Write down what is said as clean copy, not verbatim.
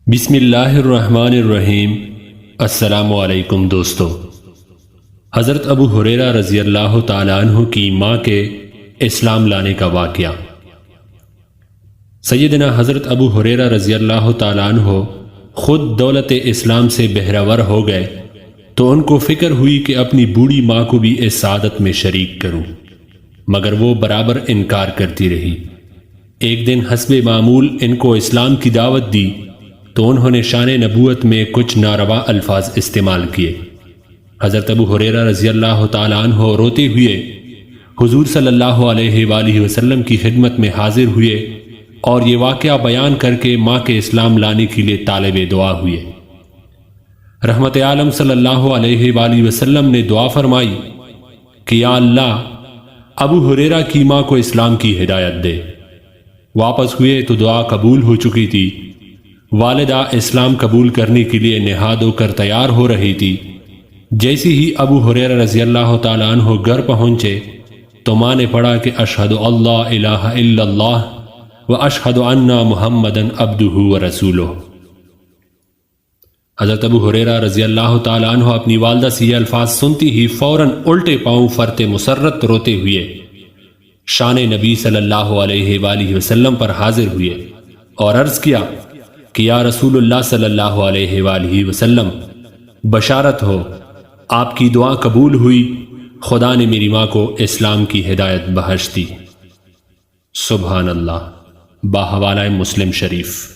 بسم اللہ الرحمن الرحیم۔ السلام علیکم دوستو۔ حضرت ابو ہریرہ رضی اللہ تعالیٰ عنہ کی ماں کے اسلام لانے کا واقعہ۔ سیدنا حضرت ابو ہریرہ رضی اللہ تعالیٰ عنہ خود دولت اسلام سے بہرور ہو گئے تو ان کو فکر ہوئی کہ اپنی بوڑھی ماں کو بھی اس سعادت میں شریک کروں، مگر وہ برابر انکار کرتی رہی۔ ایک دن حسب معمول ان کو اسلام کی دعوت دی تو انہوں نے شان نبوت میں کچھ ناروا الفاظ استعمال کیے۔ حضرت ابو ہریرہ رضی اللہ تعالیٰ عنہ روتے ہوئے حضور صلی اللہ علیہ وآلہ وسلم کی خدمت میں حاضر ہوئے اور یہ واقعہ بیان کر کے ماں کے اسلام لانے کے لیے طالب دعا ہوئے۔ رحمت عالم صلی اللہ علیہ وآلہ وسلم نے دعا فرمائی کہ یا اللہ ابو ہریرہ کی ماں کو اسلام کی ہدایت دے۔ واپس ہوئے تو دعا قبول ہو چکی تھی۔ والدہ اسلام قبول کرنے کے لیے نہاد ہو کر تیار ہو رہی تھی۔ جیسی ہی ابو ہریرہ رضی اللہ تعالیٰ عنہ گھر پہنچے تو ماں نے پڑھا کہ اشہد اللہ الہ الا اللہ و اشہد ان محمدًا عبدہ و رسولہ۔ حضرت ابو ہریرہ رضی اللہ تعالیٰ عنہ اپنی والدہ سے یہ الفاظ سنتی ہی فوراً الٹے پاؤں فرتے مسرت روتے ہوئے شان نبی صلی اللہ علیہ وآلہ وسلم پر حاضر ہوئے اور عرض کیا کہ یا رسول اللہ صلی اللہ علیہ وآلہ وسلم، بشارت ہو، آپ کی دعا قبول ہوئی، خدا نے میری ماں کو اسلام کی ہدایت بخش دی۔ سبحان اللہ۔ باحوالہ مسلم شریف۔